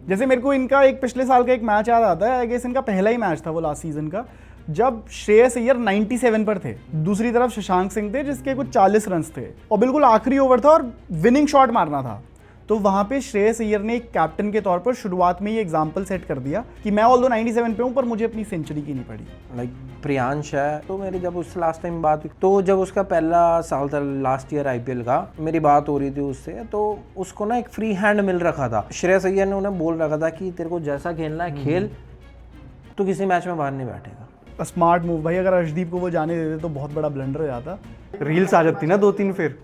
जैसे मेरे को इनका एक पिछले साल का एक मैच याद आता है, आई गेस इनका पहला ही मैच था वो लास्ट सीजन का, जब श्रेयस अय्यर 97 पर थे, दूसरी तरफ शशांक सिंह थे जिसके कुछ 40 रन थे और बिल्कुल आखिरी ओवर था और विनिंग शॉट मारना था। तो वहां पे श्रेयस अय्यर ने एक कैप्टन के तौर पर शुरुआत में ही एग्जांपल सेट कर दिया कि मैं ऑल्दो 97 पे हूं पर मुझे अपनी सेंचुरी की नहीं पड़ी। लाइक प्रियांश है, तो मेरी जब उससे लास्ट टाइम बात हुई, तो जब उसका पहला साल था लास्ट ईयर आईपीएल का, मेरी बात हो रही थी उससे, तो उसको ना एक फ्री हैंड मिल रखा था। श्रेयस अय्यर ने उन्हें बोल रखा था कि तेरे को जैसा खेलना है खेल, तो किसी मैच में बाहर नहीं बैठेगा। स्मार्ट मूव भाई, अगर अर्शदीप को वो जाने देते तो बहुत बड़ा ब्लंडर हो जाता। रील्स आ जाती ना 2-3 फिर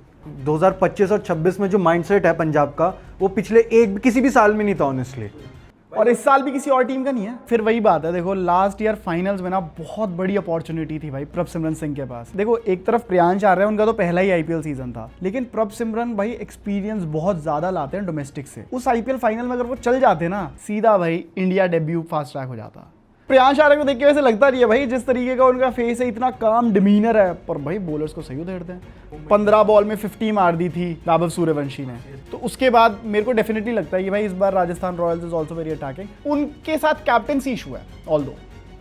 2025 और 26 में जो माइंडसेट है पंजाब का, वो पिछले किसी भी साल में नहीं था ऑनेस्टली, और इस साल भी किसी और टीम का नहीं है। फिर वही बात है, देखो लास्ट ईयर फाइनल्स में ना बहुत बड़ी अपॉर्चुनिटी थी भाई प्रभसिमरन सिंह के पास। देखो एक तरफ प्रियांश आ रहे हैं, उनका तो पहला ही आईपीएल सीजन था, लेकिन प्रभसिमरन भाई एक्सपीरियंस बहुत ज्यादा लाते हैं डोमेस्टिक से। उस आईपीएल फाइनल में अगर वो चल जाते ना, सीधा भाई इंडिया डेब्यू फास्ट ट्रैक हो जाता। प्रियांश आर्य को देख के वैसे लगता नहीं है भाई, जिस तरीके का उनका फेस है, इतना काम डिमीनर है, पर भाई बॉलर्स को सही उधेड़ते हैं। 15 बॉल में 50 मार दी थी वैभव सूर्यवंशी ने, तो उसके बाद मेरे को डेफिनेटली लगता है कि भाई इस बार Rajasthan Royals is also very attacking. उनके साथ कैप्टनसी इशू है ऑल्दो।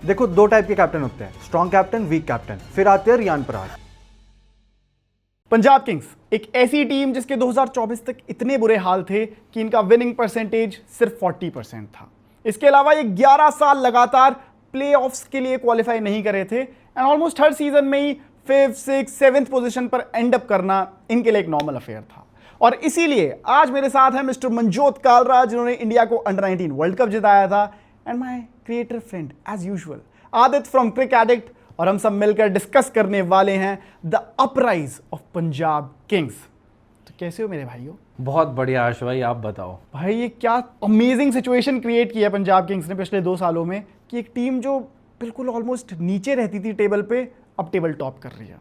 देखो 2 टाइप के कैप्टन होते हैं, स्ट्रॉन्ग कैप्टन, वीक कैप्टन। फिर आते हैं रियान पराग। पंजाब किंग्स एक ऐसी टीम जिसके 2024 तक इतने बुरे हाल थे कि इनका विनिंग परसेंटेज सिर्फ 40% था। इसके अलावा ये 11 साल लगातार प्लेऑफ्स के लिए क्वालिफाई नहीं करे थे एंड ऑलमोस्ट हर सीजन में ही 5th, 6th, 7th पोजीशन पर एंड अप करना इनके लिए एक नॉर्मल अफेयर था। और इसीलिए आज मेरे साथ है मिस्टर मनजोत कालरा, जिन्होंने इंडिया को अंडर 19 वर्ल्ड कप जिताया था, and my creator friend as usual Aditya from cric addict, और हम सब मिलकर डिस्कस करने वाले हैं the uprise of Punjab kings. तो कैसे हो मेरे भाइयों? बहुत बढ़िया आश भाई, आप बताओ। भाई ये क्या अमेजिंग सिचुएशन क्रिएट की है पंजाब किंग्स ने पिछले 2 सालों में, कि एक टीम जो बिल्कुल ऑलमोस्ट नीचे रहती थी टेबल पे, अब टेबल टॉप कर रही है।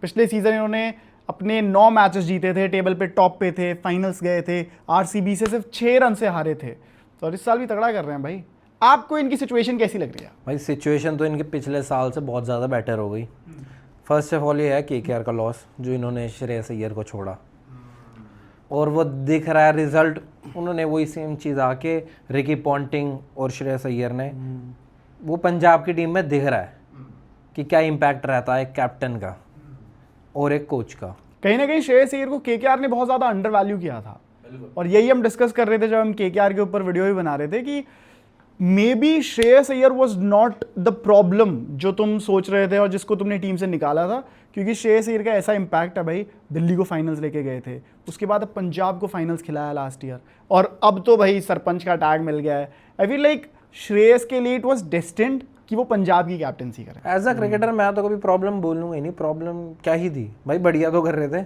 पिछले सीजन इन्होंने अपने 9 मैचेस जीते थे, टेबल पे टॉप पे थे, फाइनल्स गए थे, आरसीबी से सिर्फ 6 रन से हारे थे, तो इस साल भी तगड़ा कर रहे हैं भाई। आपको इनकी सिचुएशन कैसी लग रही है? भाई सिचुएशन तो इनके पिछले साल से बहुत ज़्यादा बेटर हो गई। फर्स्ट ऑफ ऑल ये है केकेआर का लॉस, जो इन्होंने श्रेयस अय्यर को छोड़ा, और वो दिख रहा है रिजल्ट। उन्होंने वही सेम चीज़ आके रिकी पॉन्टिंग और श्रेयस अय्यर ने, वो पंजाब की टीम में दिख रहा है कि क्या इम्पैक्ट रहता है एक कैप्टन का और एक कोच का। कहीं ना कहीं श्रेयस अय्यर को केकेआर ने बहुत ज़्यादा अंडर वैल्यू किया था, और यही हम डिस्कस कर रहे थे जब हम केकेआर के ऊपर वीडियो भी बना रहे थे, कि may be Shreyas Iyer was not the problem जो तुम सोच रहे थे और जिसको तुमने टीम से निकाला था, क्योंकि श्रेयस अय्यर का ऐसा इम्पैक्ट है भाई, दिल्ली को फाइनल्स लेके गए थे, उसके बाद अब पंजाब को फाइनल्स खिलाया लास्ट ईयर, और अब तो भाई सरपंच का टैग मिल गया है। आई फील लाइक श्रेयस के लिए इट वॉज डेस्टिन्ड कि वो पंजाब की कैप्टनसी करे। एज अ क्रिकेटर मैं तो कभी प्रॉब्लम बोलूँगा ही नहीं, प्रॉब्लम क्या ही थी भाई, बढ़िया तो कर रहे थे।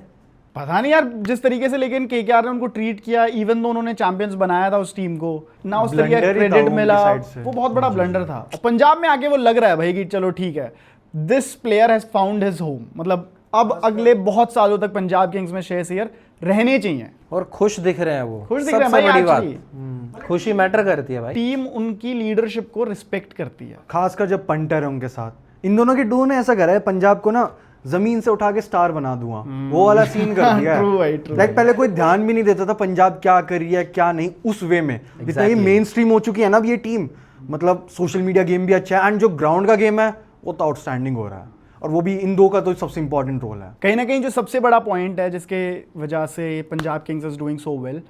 पता नहीं यार जिस तरीके से लेकिन केकेआर ने उनको ट्रीट किया, इवन दो उन्होंने चैंपियंस बनाया था उस टीम को ना, उस तरीके का क्रेडिट मिला, वो बहुत बड़ा ब्लंडर था। पंजाब में आके वो लग रहा है भाई कि चलो ठीक है, this player has found his home, मतलब अब अगले बहुत सालों तक पंजाब किंग्स में श्रेयस अय्यर रहने चाहिए, और खुश दिख रहे हैं वो, खुश दिख रहे हैं सबसे भाई। बड़ी बात खुशी मैटर करती है भाई, टीम उनकी लीडरशिप को रिस्पेक्ट करती है, खासकर जब पंटर है उनके साथ। इन दोनों की डू ने ऐसा करा है पंजाब को ना जमीन से उठा के स्टार बना दूंगा, वो वाला सीन कर दिया है। लाइक पहले कोई ध्यान भी नहीं देता था पंजाब क्या कर रही है क्या नहीं, उस वे में जितना ये मेन स्ट्रीम हो चुकी है ना अब ये टीम, मतलब सोशल मीडिया गेम भी अच्छा है, एंड जो ग्राउंड का गेम है वो तो आउटस्टैंडिंग हो रहा है, और वो भी इन दो का तो सबसे इंपॉर्टेंट रोल है। कहीं ना कहीं जो सबसे बड़ा पॉइंट है जिसके वजह से Punjab Kings is doing so well,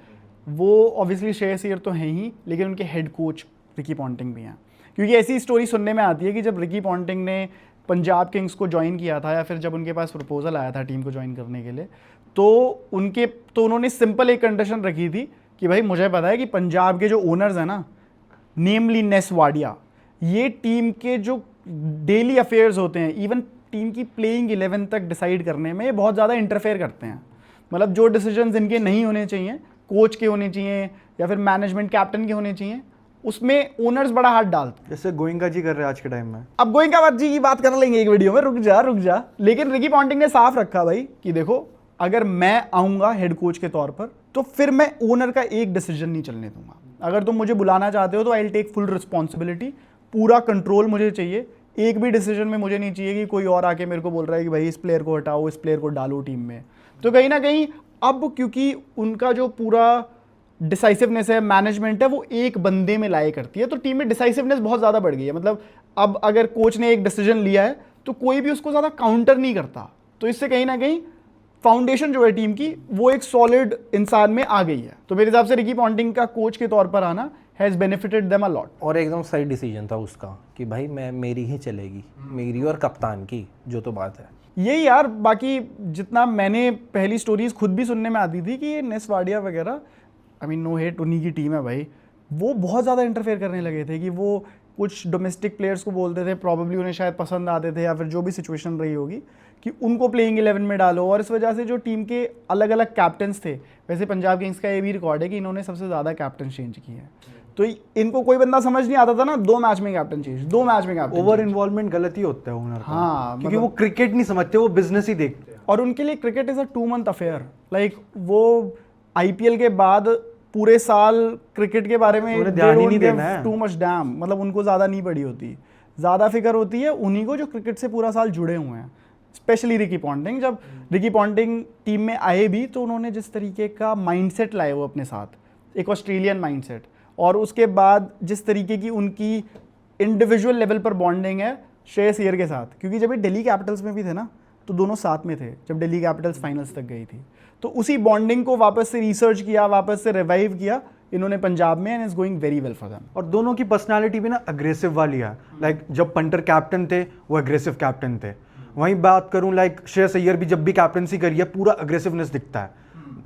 वो ऑब्वियसली श्रेयस अय्यर तो हैं ही, लेकिन उनके हेड कोच रिकी पॉन्टिंग भी हैं। क्योंकि ऐसी स्टोरी सुनने में आती है कि जब रिकी पॉन्टिंग ने पंजाब किंग्स को ज्वाइन किया था, या फिर जब उनके पास प्रपोजल आया था टीम को ज्वाइन करने के लिए, तो उन्होंने सिंपल एक कंडीशन रखी थी कि भाई मुझे पता है कि पंजाब के जो ओनर्स हैं ना, नेमली नेस वाडिया, ये टीम के जो डेली अफेयर्स होते हैं, इवन टीम की प्लेइंग 11 तक डिसाइड करने में बहुत ज़्यादा इंटरफेयर करते हैं। मतलब जो डिसीजंस इनके नहीं होने चाहिए, कोच के होने चाहिए या फिर मैनेजमेंट कैप्टन के होने चाहिए, उसमें ओनर्स बड़ा हाथ डालते हैं, जैसे गोइंका जी कर रहे हैं आज के टाइम में। अब गोइंका जी की बात कर लेंगे एक वीडियो में, रुक जा। लेकिन रिकी पॉन्टिंग ने साफ रखा भाई कि देखो, अगर मैं आऊंगा हेड कोच के तौर पर तो फिर मैं ओनर का एक डिसीजन नहीं चलने दूंगा। अगर तुम मुझे बुलाना चाहते हो तो I will take full responsibility, पूरा कंट्रोल मुझे चाहिए। एक भी डिसीजन में मुझे नहीं चाहिए कि कोई और आके मेरे को बोल रहा है कि भाई इस प्लेयर को हटाओ, इस प्लेयर को डालो टीम में। तो कहीं ना कहीं अब क्योंकि उनका जो पूरा डिसाइसिवनेस है, मैनेजमेंट है, वो एक बंदे में लाए करती है। तो टीम में डिसाइसिवनेस बहुत ज़्यादा बढ़ गई है। मतलब अब अगर कोच ने एक डिसीजन लिया है तो कोई भी उसको ज़्यादा काउंटर नहीं करता। तो इससे कहीं ना कहीं फाउंडेशन जो है टीम की वो एक सॉलिड इंसान में आ गई है। तो मेरे हिसाब से रिकी पॉन्टिंग का कोच के तौर पर आना has benefited them a lot. और एकदम सही डिसीजन था उसका कि भाई मैं मेरी ही चलेगी, मेरी और कप्तान की, जो तो बात है यही यार। बाकी जितना मैंने पहली स्टोरीज खुद भी सुनने में आती थी कि ये नेस वाडिया वगैरह, आई मीन नो हेट, उन्हीं की टीम है भाई, वो बहुत ज़्यादा इंटरफेयर करने लगे थे कि वो कुछ डोमेस्टिक प्लेयर्स को बोलते थे, प्रॉब्ली उन्हें शायद पसंद आते थे या फिर जो भी सिचुएशन रही होगी कि उनको प्लेइंग 11 में डालो। और इस वजह से जो टीम के अलग अलग कैप्टन्स थे, वैसे पंजाब किंग्स का ये भी रिकॉर्ड है कि इन्होंने सबसे ज़्यादा कैप्टन चेंज किए हैं। तो इनको कोई बंदा समझ नहीं आता था ना, 2 मैच में कैप्टन चेंज, 2 मैच में कैप्टन। ओवर इन्वॉल्वमेंट गलत ही होता है ओनर का। हाँ, क्योंकि वो क्रिकेट नहीं समझते, वो बिजनेस ही देखते हैं। और उनके लिए cricket is a 2 month affair. Like वो IPL के बाद पूरे साल क्रिकेट के बारे में उन्हें ध्यान ही नहीं देना है। टू मच डैम, मतलब उनको ज़्यादा नहीं पड़ी होती। ज़्यादा फिक्र होती है उन्हीं को जो क्रिकेट से पूरा साल जुड़े हुए हैं, स्पेशली रिकी पॉन्टिंग। जब रिकी पॉन्टिंग टीम में आए भी तो उन्होंने जिस तरीके का माइंडसेट लाए वो अपने साथ, एक ऑस्ट्रेलियन माइंडसेट, और उसके बाद जिस तरीके की उनकी इंडिविजुअल लेवल पर बॉन्डिंग है श्रेयस अय्यर के साथ, क्योंकि जब ये दिल्ली कैपिटल्स में भी थे ना तो दोनों साथ में थे जब दिल्ली कैपिटल्स फाइनल्स तक गई थी। तो उसी बॉन्डिंग को वापस से रिसर्च किया, वापस से रिवाइव किया इन्होंने पंजाब में, and is going very well for them. और दोनों की पर्सनालिटी भी ना अग्रेसिव वाली है। लाइक जब पंटर कैप्टन थे वो अग्रेसिव कैप्टन थे। वहीं बात करूं लाइक श्रेयस अय्यर भी जब भी कैप्टनसी करी है पूरा अग्रेसिवनेस दिखता है।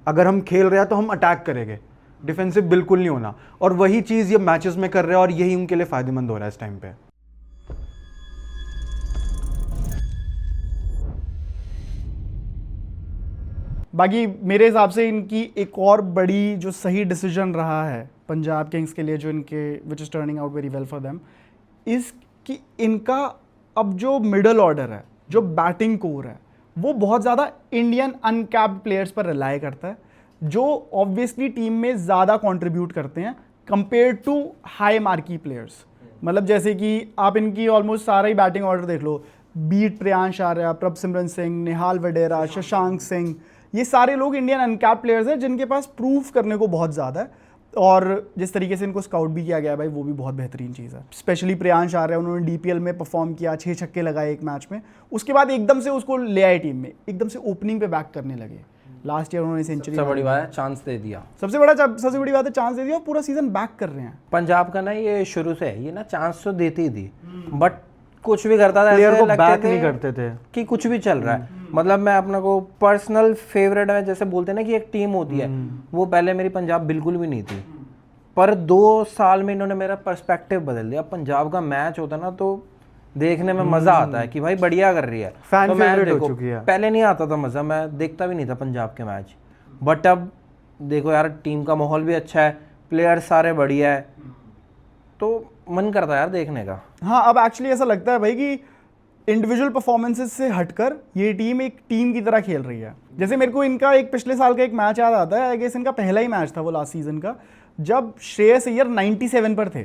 अगर हम खेल रहे हैं तो हम अटैक करेंगे, डिफेंसिव बिल्कुल नहीं होना। और वही चीज़ ये मैचेस में कर रहे हैं और यही उनके लिए फायदेमंद हो रहा है इस टाइम पे। बाकी मेरे हिसाब से इनकी एक और बड़ी जो सही डिसीजन रहा है पंजाब किंग्स के लिए, जो इनके which is turning out very well for them, इस कि इनका अब जो मिडल ऑर्डर है, जो बैटिंग कोर है, वो बहुत ज़्यादा इंडियन अनकैप्ड प्लेयर्स पर रिलाई करता है, जो ऑब्वियसली टीम में ज़्यादा कंट्रीब्यूट करते हैं compare to high marquee players. मतलब जैसे कि आप इनकी ऑलमोस्ट सारा ही बैटिंग ऑर्डर देख लो, बीट प्रियांश आर्या, प्रभसिमरन सिंह, निहाल वडेरा, शशांक सिंह, ये सारे लोग इंडियन अनकैप्ड प्लेयर्स हैं जिनके पास प्रूफ करने को बहुत ज़्यादा है। और जिस तरीके से इनको स्काउट भी किया गया है भाई, वो भी बहुत बेहतरीन चीज़ है। स्पेशली प्रियांश आर्या, उन्होंने DPL में परफॉर्म किया, 6 छक्के लगाए एक मैच में, उसके बाद एकदम से उसको ले आए टीम में, एकदम से ओपनिंग पे बैक करने लगे। लास्ट ईयर उन्होंने सेंचुरी, सबसे बड़ी बात है चांस दे दिया, सबसे बड़ी बात है चांस दे दिया, और पूरा सीजन बैक कर रहे हैं। पंजाब का ना ये शुरू से है, ये ना चांस तो देती थी बट कुछ भी करता था, प्लेयर ऐसे को लगते बैक थे नहीं करते थे कि कुछ भी चल रहा है। मतलब मैं अपना को पर्सनल फेवरेट है, जैसे बोलते हैं ना कि एक टीम होती है, वो पहले मेरी पंजाब बिल्कुल भी नहीं थी, पर 2 साल में इन्होंने मेरा पर्सपेक्टिव बदल दिया। पंजाब का मैच होता ना तो देखने में मजा आता है कि भाई बढ़िया कर रही है, फैन तो मैं फेवरेट हो देखो चुकी है। पहले नहीं आता था मजा, मैं देखता भी नहीं था पंजाब के मैच, बट अब देखो यार टीम का माहौल भी अच्छा है, प्लेयर सारे बढ़िया है, तो मन करता है यार देखने का। हाँ, अब एक्चुअली ऐसा लगता है भाई कि इंडिविजुअल परफॉर्मेंसेस से हटकर ये टीम एक टीम की तरह खेल रही है। जैसे मेरे को इनका एक पिछले साल का एक मैच याद आता है, आई गेस इनका पहला ही मैच था वो लास्ट सीजन का, जब श्रेयस अय्यर 97 पर थे,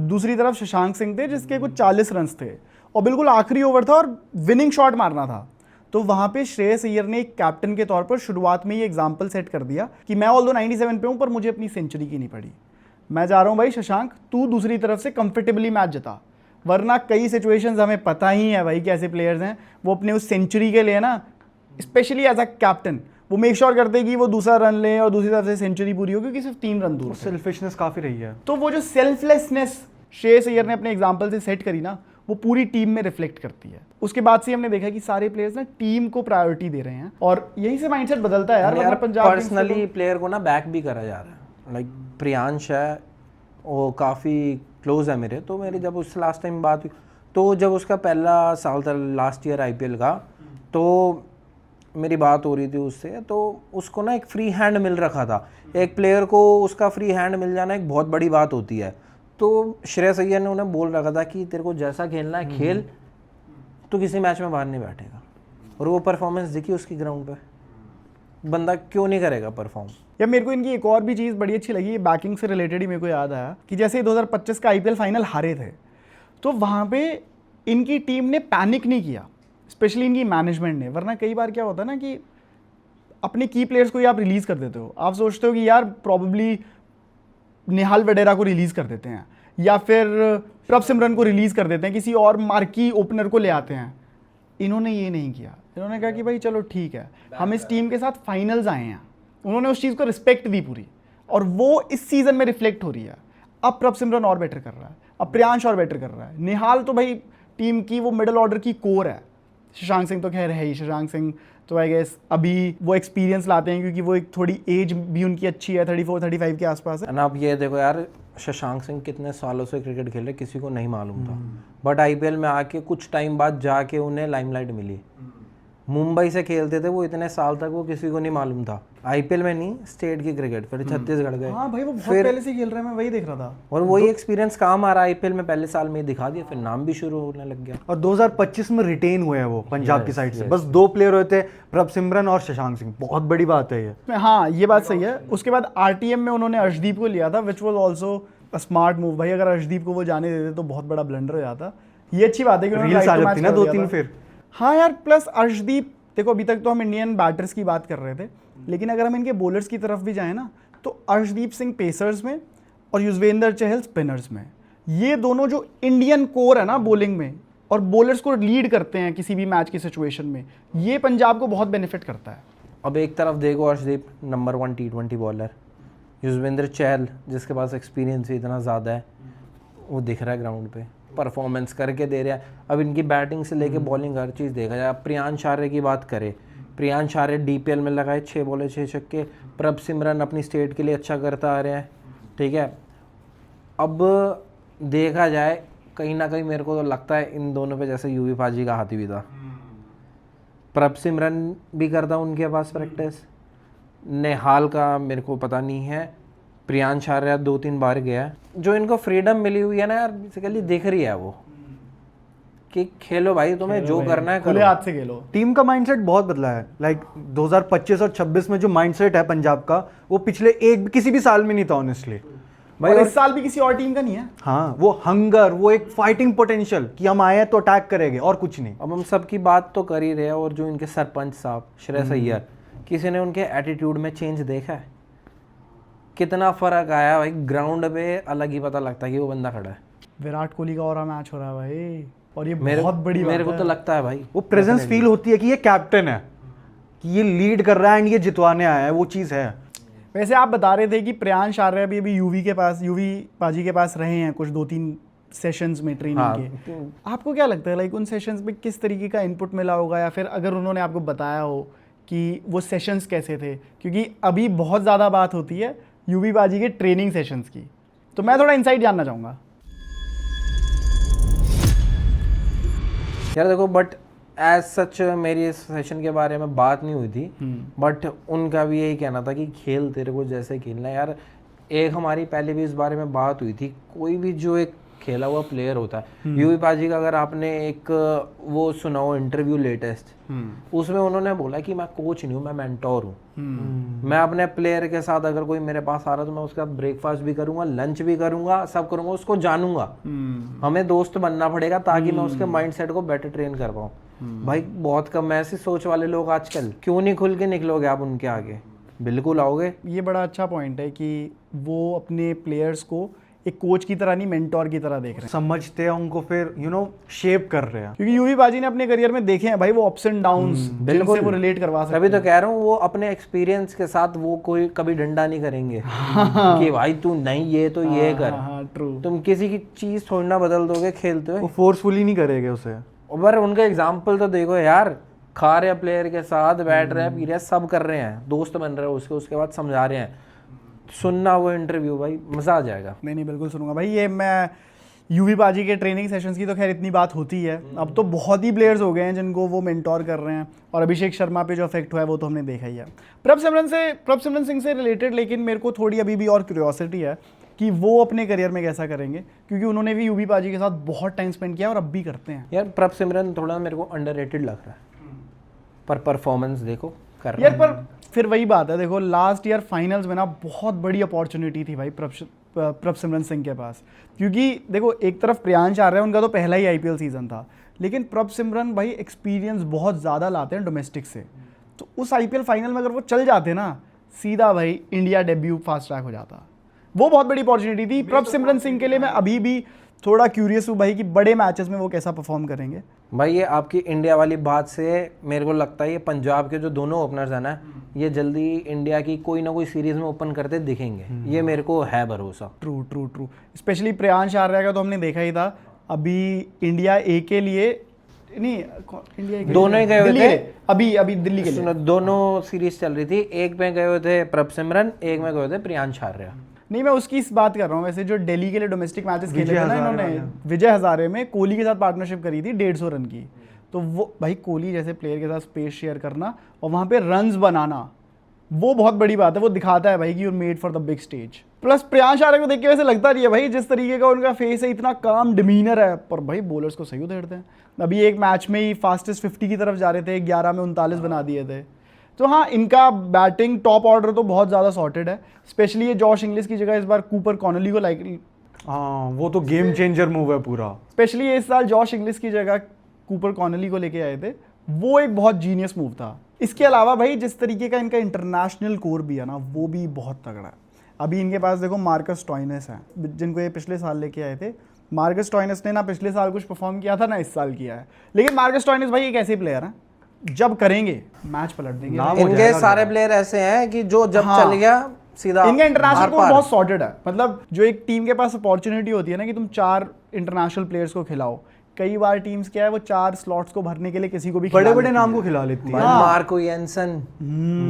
दूसरी तरफ शशांक सिंह थे जिसके कुछ 40 रन थे, और बिल्कुल आखिरी ओवर था और विनिंग शॉट मारना था। तो वहाँ पे श्रेयस अय्यर ने एक कैप्टन के तौर पर शुरुआत में ये एग्जाम्पल सेट कर दिया कि मैं ऑल्दो 97 पे हूँ पर मुझे अपनी सेंचुरी की नहीं पड़ी, मैं जा रहा हूँ भाई शशांक, तू दूसरी तरफ से कंफर्टेबली मैच जिता। वरना कई सिचुएशंस हमें पता ही है भाई कैसे प्लेयर्स हैं, वो अपने उस सेंचुरी के लिए ना, स्पेशली एज अ कैप्टन, वो मेक श्योर करते हैं कि वो दूसरा रन ले और दूसरी तरफ से सेंचुरी पूरी हो, क्योंकि सिर्फ 3 रन दूर। सेल्फिशनेस काफी रही है। तो वो जो सेल्फलेसनेस श्रेयस अय्यर ने अपने एग्जाम्पल से सेट करी ना, वो पूरी टीम में रिफ्लेक्ट करती है। उसके बाद से हमने देखा कि सारे प्लेयर्स ना टीम को प्रायोरिटी दे रहे हैं, और यही से माइंडसेट बदलता है यार। पंजाब पर्सनली प्लेयर को ना बैक भी करा जा रहा है, लाइक प्रियांश है, वो काफ़ी क्लोज है मेरे, तो मेरी जब उससे लास्ट टाइम बात हुई, तो जब उसका पहला साल था लास्ट ईयर IPL का, तो मेरी बात हो रही थी उससे, तो उसको ना एक फ्री हैंड मिल रखा था। एक प्लेयर को उसका फ्री हैंड मिल जाना एक बहुत बड़ी बात होती है। तो श्रेयस अय्यर ने उन्हें बोल रखा था कि तेरे को जैसा खेलना है खेल, तो किसी मैच में बाहर नहीं बैठेगा, और वो परफॉर्मेंस दिखी उसकी ग्राउंड पे, बंदा क्यों नहीं करेगा परफॉर्म। या मेरे को इनकी एक और भी चीज़ बड़ी अच्छी लगी, बैकिंग से रिलेटेड ही मेरे को याद आया कि जैसे 2025 का IPL फाइनल हारे थे, तो वहाँ पे इनकी टीम ने पैनिक नहीं किया, स्पेशली इनकी मैनेजमेंट ने। वरना कई बार क्या होता है ना कि अपने की प्लेयर्स को ही आप रिलीज़ कर देते हो, आप सोचते हो कि यार प्रॉबेबली निहाल वडेरा को रिलीज़ कर देते हैं या फिर प्रभसिमरन को रिलीज़ कर देते हैं, किसी और मार्की ओपनर को ले आते हैं। इन्होंने ये नहीं किया। इन्होंने कहा कि भाई चलो ठीक है, हम इस टीम के साथ फाइनल्स आए हैं। उन्होंने उस चीज़ को रिस्पेक्ट दी पूरी, और वो इस सीज़न में रिफ्लेक्ट हो रही है। अब प्रभसिमरन और बेटर कर रहा है, अब प्रियांश और बेटर कर रहा है। निहाल तो भाई टीम की वो मिडल ऑर्डर की कोर है। शशांक सिंह तो खैर है ही, शशांक सिंह तो आई गेस अभी वो एक्सपीरियंस लाते हैं क्योंकि वो एक थोड़ी एज भी उनकी अच्छी है, 34-35 के आसपास है। एंड आप ये देखो यार, शशांक सिंह कितने सालों से क्रिकेट खेल रहे किसी को नहीं मालूम था, बट आईपीएल में आके कुछ टाइम बाद जाके उन्हें लाइमलाइट मिली। मुंबई से खेलते थे वो इतने साल तक, वो किसी को नहीं मालूम था। आईपीएल में नहीं, स्टेट की क्रिकेट, फिर छत्तीसगढ़ गए। हाँ भाई वो बहुत पहले से खेल रहे हैं, मैं वही देख रहा था। और वही एक्सपीरियंस काम आ रहा है आईपीएल में, पहले साल में ही दिखा दिया, फिर नाम भी शुरू होने लग गया। और 2025 में रिटेन हुए हैं वो पंजाब की साइड से। बस 2 प्लेयर हुए थे, प्रभसिमरन और शशांक सिंह। बहुत बड़ी बात है ये। हाँ ये बात सही है। उसके बाद आरटीएम में उन्होंने अर्शदीप को लिया था, which was also a smart move. भाई अगर अर्शदीप को वो जाने देते तो बहुत बड़ा ब्लंडर हो जाता। ये अच्छी बात है कि रील्स आ जाती ना 2-3 फिर। हाँ यार, प्लस अर्शदीप देखो, अभी तक तो हम इंडियन बैटर्स की बात कर रहे थे, लेकिन अगर हम इनके बॉलर्स की तरफ भी जाएं ना, तो अर्शदीप सिंह पेसर्स में और युजवेंद्र चहल स्पिनर्स में, ये दोनों जो इंडियन कोर है ना बॉलिंग में, और बॉलर्स को लीड करते हैं किसी भी मैच की सिचुएशन में, ये पंजाब को बहुत बेनिफिट करता है। अब एक तरफ देखो, Arshdeep number 1 T20 bowler, Yuzvendra Chahal जिसके पास एक्सपीरियंस ही इतना ज़्यादा है, वो दिख रहा है ग्राउंड पे, परफॉर्मेंस करके दे रहा है। अब इनकी बैटिंग से लेके बॉलिंग हर चीज़ देखा जाए। अब प्रियांश आर्य की बात करें, प्रियांश आर्य डीपीएल में लगाए 6 बॉले 6 छक्के। प्रभसिमरन अपनी स्टेट के लिए अच्छा करता आ रहे हैं, ठीक है। अब देखा जाए कहीं ना कहीं मेरे को तो लगता है इन दोनों पे जैसे यूवी पाजी का हाथी भी था। प्रभसिमरन भी करता उनके पास प्रैक्टिस, निहाल का मेरे को पता नहीं है, प्रियांश आर्य 2-3 बार गया। जो इनको फ्रीडम मिली हुई है ना यार, बेसिकली दिख रही है वो कि खेलो भाई, तुम्हें जो करना है खुले करो। हाथ से खेलो। टीम का माइंडसेट बहुत बदला है। लाइक 2025 और 26 में जो माइंडसेट है पंजाब का, वो पिछले किसी भी साल में नहीं था ऑनेस्टली भाई। इस साल भी किसी और टीम का नहीं है। हाँ, वो हंगर, वो एक फाइटिंग पोटेंशियल कि हम आए हैं तो अटैक करेंगे और कुछ नहीं। अब हम सबकी बात तो कर ही रहे हैं, और जो इनके सरपंच साहब श्रेयस अय्यर, किसी ने उनके एटीट्यूड में चेंज देखा है? कितना फर्क आया भाई, ग्राउंड पे अलग ही पता लगता है कि वो बंदा खड़ा है। विराट कोहली का और मैच हो रहा है भाई, और ये बहुत बड़ी मेरे बात को तो लगता है भाई वो प्रेजेंस फील होती है कि ये कैप्टन है, कि ये लीड कर रहा है एंड ये जितवाने आया है, वो चीज़ है। वैसे आप बता रहे थे कि प्रियांश आर्य भी अभी यूवी पाजी के पास रहे हैं कुछ 2-3 सेशंस में ट्रेनिंग हाँ, के। आपको क्या लगता है लाइक उन सेशंस में किस तरीके का इनपुट मिला होगा, या फिर अगर उन्होंने आपको बताया हो कि वो सेशंस कैसे थे? क्योंकि अभी बहुत ज़्यादा बात होती है यूवी पाजी के ट्रेनिंग सेशंस की, तो मैं थोड़ा इनसाइट जानना चाहूँगा। यार देखो, बट एज सच मेरी इस सेशन के बारे में बात नहीं हुई थी, बट उनका भी यही कहना था कि खेल तेरे को जैसे खेलना है। यार एक हमारी पहले भी इस बारे में बात हुई थी, कोई भी जो एक खेला हुआ प्लेयर होता है, यूवी पाजी का अगर आपने एक वो सुना हो इंटरव्यू लेटेस्ट, उसमें उन्होंने बोला कि मैं कोच नहीं हूँ, मैं मेंटोर हूँ। मैं अपने प्लेयर के साथ अगर कोई मेरे पास आ रहा तो मैं उसके साथ ब्रेकफास्ट भी करूंगा, लंच भी करूंगा, सब करूंगा, उसको जानूंगा। हमें दोस्त बनना पड़ेगा ताकि मैं उसके माइंडसेट को बेटर ट्रेन कर पाऊँ। भाई बहुत कम ऐसी सोच वाले लोग आजकल, क्यों नहीं खुल के निकलोगे आप उनके आगे? बिल्कुल आओगे। ये बड़ा अच्छा पॉइंट है कि वो अपने प्लेयर्स को एक कोच की तरह नहीं, मेंटोर की तरह देख रहे हैं, समझते हैं उनको, फिर शेप कर रहे हैं। क्योंकि यूवी पाजी ने अपने करियर में देखे हैं भाई वो अप्स एंड डाउन्स, जिनसे वो रिलेट करवा सकते हैं। तभी तो कह रहा हूँ, वो अपने एक्सपीरियंस के साथ वो कोई कभी डंडा नहीं करेंगे कि भाई तू नहीं ये तो ये कर। ट्रू। तुम किसी की चीज थोड़ी ना बदल दोगे खेलते हुए, वो फोर्सफुली नहीं करेंगे उसे। पर उनका एग्जाम्पल तो देखो यार, खा रहे प्लेयर के साथ, बैठ रहे हैं, पी रहे हैं, सब कर रहे हैं, दोस्त बन रहे हैं उसके बाद समझा रहे हैं। सुनना वो इंटरव्यू भाई, मजा आ जाएगा। नहीं बिल्कुल सुनूंगा भाई। ये मैं यूवी पाजी के ट्रेनिंग सेशंस की तो खैर इतनी बात होती है, अब तो बहुत ही प्लेयर्स हो गए हैं जिनको वो मेंटोर कर रहे हैं, और अभिषेक शर्मा पे जो इफेक्ट हुआ है वो तो हमने देखा ही है। प्रभसिमरन सिंह से रिलेटेड लेकिन मेरे को थोड़ी अभी भी और क्यूरियोसिटी है कि वो अपने करियर में कैसा करेंगे, क्योंकि उन्होंने भी यूवी पाजी के साथ बहुत टाइम स्पेंड किया और अब भी करते हैं। यार प्रभसिमरन थोड़ा मेरे को अंडररेटेड लग रहा है, पर परफॉर्मेंस देखो कर रहा यार, पर फिर वही बात है, देखो लास्ट ईयर फाइनल्स में ना बहुत बड़ी अपॉर्चुनिटी थी भाई प्रभसिमरन सिंह के पास, क्योंकि देखो एक तरफ प्रियांश आ रहा है, उनका तो पहला ही आईपीएल सीजन था, लेकिन प्रभसिमरन भाई एक्सपीरियंस बहुत ज़्यादा लाते हैं डोमेस्टिक से, तो उस आईपीएल फाइनल में अगर वो चल जाते ना, सीधा भाई इंडिया डेब्यू फास्ट ट्रैक हो जाता। वो बहुत बड़ी अपॉर्चुनिटी थी। प्रभसिमरन सिंह के लिए मैं अभी भी थोड़ा क्यूरियस हूँ भाई कि बड़े मैचेस में वो कैसा परफॉर्म करेंगे। भाई ये आपकी इंडिया वाली बात से मेरे को लगता है ये पंजाब के जो दोनों ओपनर्स हैं ना, ये जल्दी इंडिया की कोई ना कोई सीरीज में ओपन करते दिखेंगे, ये मेरे को है भरोसा। ट्रू स्पेशली प्रियांश आर्या का तो हमने देखा ही था। अभी इंडिया ए के लिए नहीं, इंडिया ए के दोनों ही गए हुए थे अभी दिल्ली के लिए। सुनो, दोनों सीरीज चल रही थी, एक में गए हुए थे प्रभसिमरन, एक में गए हुए थे प्रियांश आर्या। नहीं, मैं उसकी इस बात कर रहा हूँ। वैसे जो दिल्ली के लिए डोमेस्टिक मैचेस खेले थे ना इन्होंने, वाला। विजय हजारे में कोहली के साथ पार्टनरशिप करी थी 150 रन की। तो वो भाई कोहली जैसे प्लेयर के साथ स्पेस शेयर करना और वहाँ पे रन्स बनाना, वो बहुत बड़ी बात है। वो दिखाता है भाई कि you made for the big stage. Plus Priyansh Arya को देख के वैसे लगता नहीं है भाई, जिस तरीके का उनका फेस है, इतना काम डिमीनर है, पर भाई बॉलर्स को सही उधेड़ते हैं। अभी एक मैच में ही फास्टेस्ट 50 की तरफ जा रहे थे, 11 में 39 बना दिए थे। तो हाँ, इनका बैटिंग टॉप ऑर्डर तो बहुत ज़्यादा सॉर्टेड है। स्पेशली ये जॉश इंग्लिश की जगह इस बार कूपर कॉनली को लाइक, हाँ वो तो गेम चेंजर मूव है पूरा। स्पेशली इस साल जॉश इंग्लिश की जगह कूपर कॉनली को लेके आए थे, वो एक बहुत जीनियस मूव था। इसके अलावा भाई जिस तरीके का इनका इंटरनेशनल कोर भी है ना, वो भी बहुत तगड़ा है। अभी इनके पास देखो मार्कस स्टॉइनिस है, जिनको ये पिछले साल लेके आए थे। मार्कस स्टॉइनिस ने ना पिछले साल कुछ परफॉर्म किया था ना, इस साल किया है। लेकिन मार्कस स्टॉइनिस भाई एक ऐसे प्लेयर है, जब करेंगे मैच पलट देंगे। नाम हो इनके जाएगा सारे प्लेयर ऐसे हैं कि जो जब हाँ। चल गया सीधा इनका इंटरनेशनल आर कोर पार। बहुत सॉर्टेड है। मतलब जो एक टीम के पास अपॉर्चुनिटी होती है ना कि तुम 4 इंटरनेशनल प्लेयर्स को खिलाओ, कई बार टीम्स क्या है वो 4 स्लॉट्स को भरने के लिए किसी को भी बड़े खिला बड़े लेती नाम है। को खिला लेती है। भाई मार्को येंसन,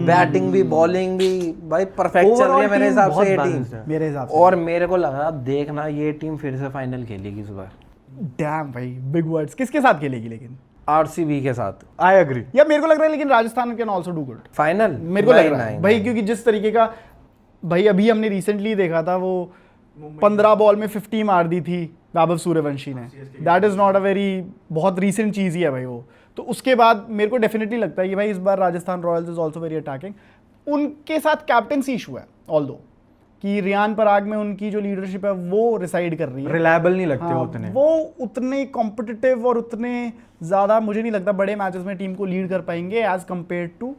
बैटिंग भी बॉलिंग भी भाई परफेक्ट चल रही है मेरे हिसाब से ये टीम। मेरे हिसाब से और मेरे को लगा देखना ये टीम फिर से फाइनल खेलेगी इस बार, डैम भाई, बिग वर्ड्स। किसके साथ खेलेगी लेकिन? आरसीबी के साथ। I agree. या मेरे को लग रहा है लेकिन Rajasthan can also do good. Final मेरे को लग रहा है भाई, क्योंकि जिस तरीके का भाई अभी हमने रिसेंटली देखा था, वो 15 बॉल में 50 मार दी थी वैभव सूर्यवंशी ने। That is not a very, बहुत रीसेंट चीज़ ही है भाई वो। तो उसके बाद मेरे को डेफिनेटली लगता है कि भाई इस बार Rajasthan Royals is also very attacking. उनके साथ कैप्टनसी इशू है ऑल्दो, कि रियान पराग में उनकी जो लीडरशिप है वो रिसाइड कर रही है। रिलायबल नहीं लगते हाँ, उतने। वो उतने कॉम्पिटिटिव और उतने ज़्यादा मुझे नहीं लगता बड़े मैचेस में टीम को लीड कर पाएंगे as compare to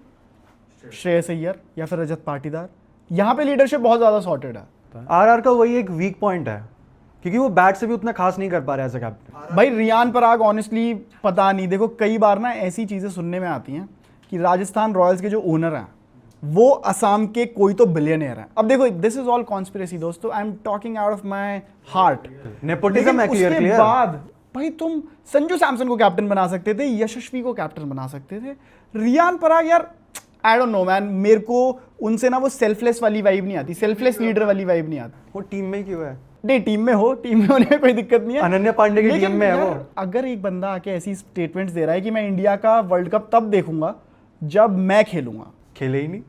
Shreyas Iyer या फिर रजत पाटीदार। यहाँ पे लीडरशिप बहुत ज़्यादा सॉर्टेड है। आरआर का वही एक वीक पॉइंट है, क्योंकि वो बैट से भी उतना खास नहीं कर पा रहा है एज अ कैप्टन। भाई रियान पराग ऑनेस्टली पता नहीं, देखो कई बार ना ऐसी चीज़ें सुनने में आती हैं कि राजस्थान रॉयल्स के जो ओनर हैं वो असम के कोई तो बिलियनियर हैं। अब देखो दिस इज ऑल कॉन्स्पिरेसी दोस्तों, I am talking out of my heart. Nepotism है, क्लियर उसके बाद भाई तुम संजू सैमसन को कैप्टन बना सकते थे, यशस्वी को कैप्टन बना सकते थे। रियान पराग यार आई डोंट नो मैन, मेरे को उनसे ना वो सेल्फलेस वाली वाइब नहीं आती, सेल्फलेस लीडर वाली वाइब नहीं आती। वो टीम में ही क्यों है? नहीं, टीम में हो, टीम में होने में कोई दिक्कत नहीं है। अनन्या पांडे की लेकिन टीम में है यार, वो। अगर एक बंदा आके ऐसी स्टेटमेंट्स दे रहा है कि मैं इंडिया का वर्ल्ड कप तब देखूंगा जब मैं खेलूंगा, खेले ही नहीं,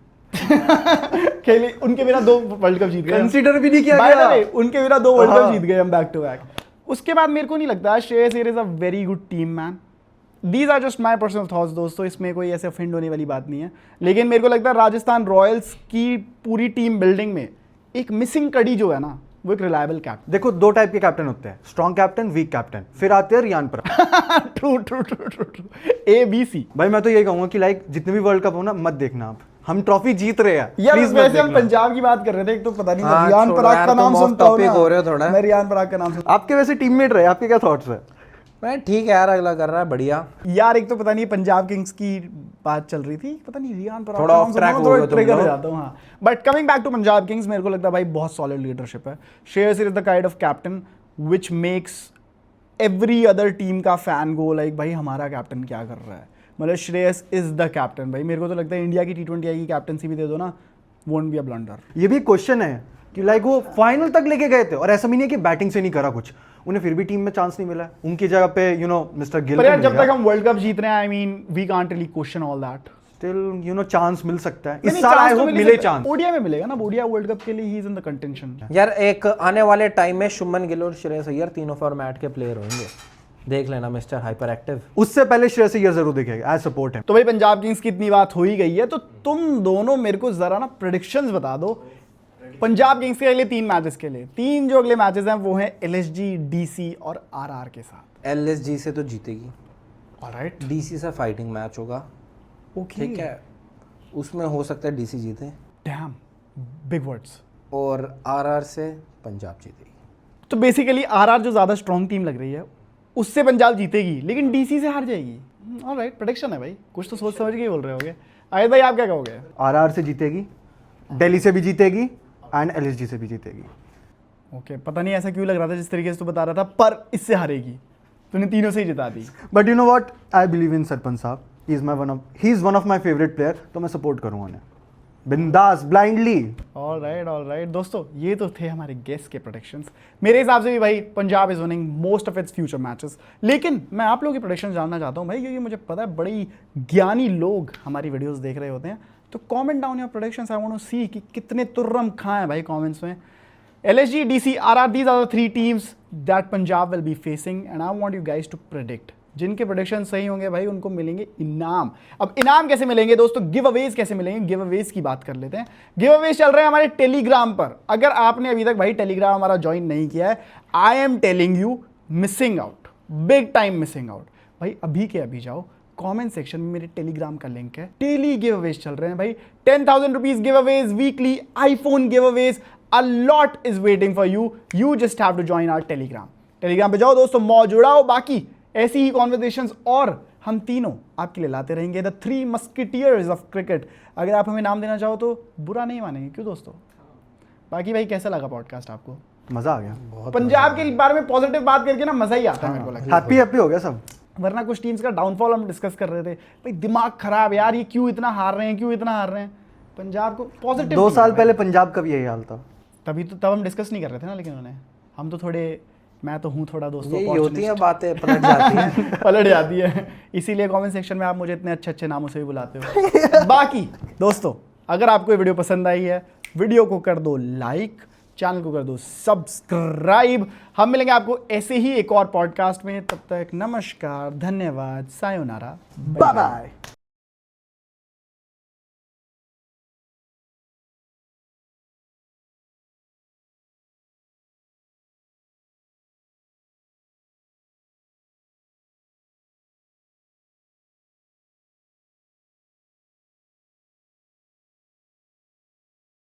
खेले उनके बिना 2 वर्ल्ड कप जीत गए। कंसीडर भी नहीं किया By the गया। way, उनके बिना 2 वर्ल्ड कप हाँ। जीत गए हम बैक टू बैक। उसके बाद मेरे को नहीं लगता Shreyas Iyer is a very good team man. These are just my personal thoughts दोस्तों, इसमें कोई ऐसे ऑफेंड होने वाली बात नहीं है। लेकिन मेरे को लगता है राजस्थान रॉयल्स की पूरी टीम बिल्डिंग में एक मिसिंग कड़ी जो है ना, वो एक रिलायबल कैप्टन। देखो 2 टाइप के कैप्टन होते हैं, स्ट्रॉन्ग कैप्टन, वीक कैप्टन, फिर आते हैं Riyan Parag. True true true true true, ABC। भाई मैं तो यही कहूंगा कि लाइक जितने भी वर्ल्ड कप हो ना, मत देखना आप, हम ट्रॉफी जीत रहे हैं, यार प्लीज मत वैसे हम देखना। पंजाब की बात कर रहे थे, एक तो पता नहीं हाँ, मैं रियान छोड़ो पराग यार, का नाम तुम off सुनता हूँ topic हो रहे हो ना, थोड़ा। मैं रियान पराग का नाम सुनता आपके वैसे टीममेट रहे, आपके क्या थॉट्स है? मैं ठीक है यार, अगला कर रहा है बढ़िया। हूँ। यार एक तो पता नहीं पंजाब किंग्स की बात चल रही थी, पता नहीं रियान पराग थोड़ा का नाम off सुना track तो हो गए तुम ट्रिगर हो लोग। जाता हूँ। हाँ, but coming back to Punjab kings, मेरे को लगता है भाई बहुत सॉलिड लीडरशिप है। Shreyas is the kind of captain which makes every other team का फैन गो लाइक भाई हमारा कैप्टन क्या कर रहा है। मतलब श्रेयस इज द कैप्टन भाई। मेरे को तो लगता है इंडिया की T20 की कैप्टनसी भी दे दो ना, वोंट बी अ ब्लंडर। ये भी क्वेश्चन है कि लाइक वो फाइनल तक लेके गए थे और ऐसा भी नहीं है कि बैटिंग से नहीं करा कुछ, उन्हें फिर भी टीम में चांस नहीं मिला। उनकी जगह पे मिस्टर गिल पर यार जब तक हम वर्ल्ड कप जीत रहे हैं, I mean we can't really question all that. Still chance मिल सकता है इस साल, आई होप मिले चांस। ओडीआई में मिलेगा ना, ओडीआई वर्ल्ड कप के लिए he is in the contention. यार एक आने वाले टाइम में शुभमन गिल और श्रेयस अय्यर तीनों फॉर्मेट के प्लेयर होंगे, देख लेना मिस्टर हाइपर एक्टिव। उससे पहले श्रेयस अय्यर जरूर देखेगा, आई सपोर्ट है। तो भाई पंजाब किंग्स की इतनी बात हो ही गई है, तो तुम दोनों मेरे को जरा ना प्रेडिक्शंस बता दो पंजाब किंग्स के अगले 3 मैचेस के लिए। 3 जो अगले मैचेस हैं वो हैं LSG, DC और RR के साथ। LSG से तो जीतेगी, ऑलराइट, DC से फाइटिंग मैच होगा, ओके, ठीक है, उसमें हो सकता है DC जीते। Dam, big words. और आरआर से पंजाब जीतेगी। तो बेसिकली आरआर जो ज़्यादा स्ट्रॉन्ग टीम लग रही है उससे पंजाब जीतेगी, लेकिन डीसी से हार जाएगी। ऑलराइट, प्रेडिक्शन है भाई, कुछ तो सोच समझ के ही बोल रहे होगे। आयत भाई आप क्या कहोगे? आरआर से जीतेगी, दिल्ली से भी जीतेगी एंड एलएसजी से भी जीतेगी। ओके, पता नहीं ऐसा क्यों लग रहा था जिस तरीके से तू बता रहा था, पर इससे हारेगी। तूने तीनों से ही जिता दी। But you know what, I believe in Sarpanch Sahab, he is one of my favourite player, तो मैं सपोर्ट करूंगा उन्हें बिंदास ब्लाइंडली। ऑलराइट दोस्तों, ये तो थे हमारे गेस्ट के प्रेडिक्शंस। मेरे हिसाब से भी भाई Punjab is winning most of its future matches, लेकिन मैं आप लोगों की प्रेडिक्शन जानना चाहता हूँ भाई, क्योंकि मुझे पता है बड़ी ज्ञानी लोग हमारी वीडियोस देख रहे होते हैं। तो comment down your predictions, I want to see कि कितने तुर्रम खां हैं भाई कमेंट्स में। LSG, DC, RR, these are the 3 teams that Punjab will be facing and I want you guys to predict. जिनके प्रोडिक्शन सही होंगे भाई उनको मिलेंगे इनाम। अब इनाम कैसे मिलेंगे दोस्तों, गिव अवेज कैसे मिलेंगे, गिव अवेज की बात कर लेते हैं। गिव अवेज चल रहे हैं हमारे टेलीग्राम पर। अगर आपने अभी तक भाई टेलीग्राम हमारा ज्वाइन नहीं किया है, I am telling you, missing out, big time missing out. भाई अभी के अभी जाओ, कमेंट सेक्शन में मेरे टेलीग्राम का लिंक है। डेली गिव अवेज चल रहे हैं भाई, 10,000 rupees give Awez, weekly iPhone give Awez, a lot is waiting for you. You just have to join our telegram. Telegram पे जाओ दोस्तों, मौजूद आओ। बाकी ऐसी ही कॉन्वर्सेशंस और हम तीनों आपके लिए लाते रहेंगे, द 3 मस्किटियर्स ऑफ क्रिकेट। अगर आप हमें नाम देना चाहो तो बुरा नहीं मानेंगे, क्यों दोस्तों? बाकी भाई कैसा लगा पॉडकास्ट आपको? मजा आ गया, पंजाब के बारे में पॉजिटिव बात करके ना मजा ही आता है मेरे को लगता है। हैप्पी हो गया सब। वरना कुछ टीम्स का डाउनफॉल हम डिस्कस कर रहे थे, भाई दिमाग खराब यार, ये क्यों इतना हार रहे हैं। पंजाब को पॉजिटिव 2 साल पहले पंजाब का भी यही हाल था, तब हम डिस्कस नहीं कर रहे थे ना, लेकिन उन्हें हम तो थोड़े, मैं तो हूँ थोड़ा दोस्तों, यही होती हैं बातें, पलट जाती हैं। पलट जाती है। इसीलिए कमेंट सेक्शन में आप मुझे इतने अच्छे नामों से भी बुलाते हो। बाकी दोस्तों, अगर आपको ये वीडियो पसंद आई है, वीडियो को कर दो लाइक, चैनल को कर दो सब्सक्राइब। हम मिलेंगे आपको ऐसे ही एक और पॉडकास्ट में, तब तक नमस्कार, धन्यवाद, सायोनारा, बाय बाय।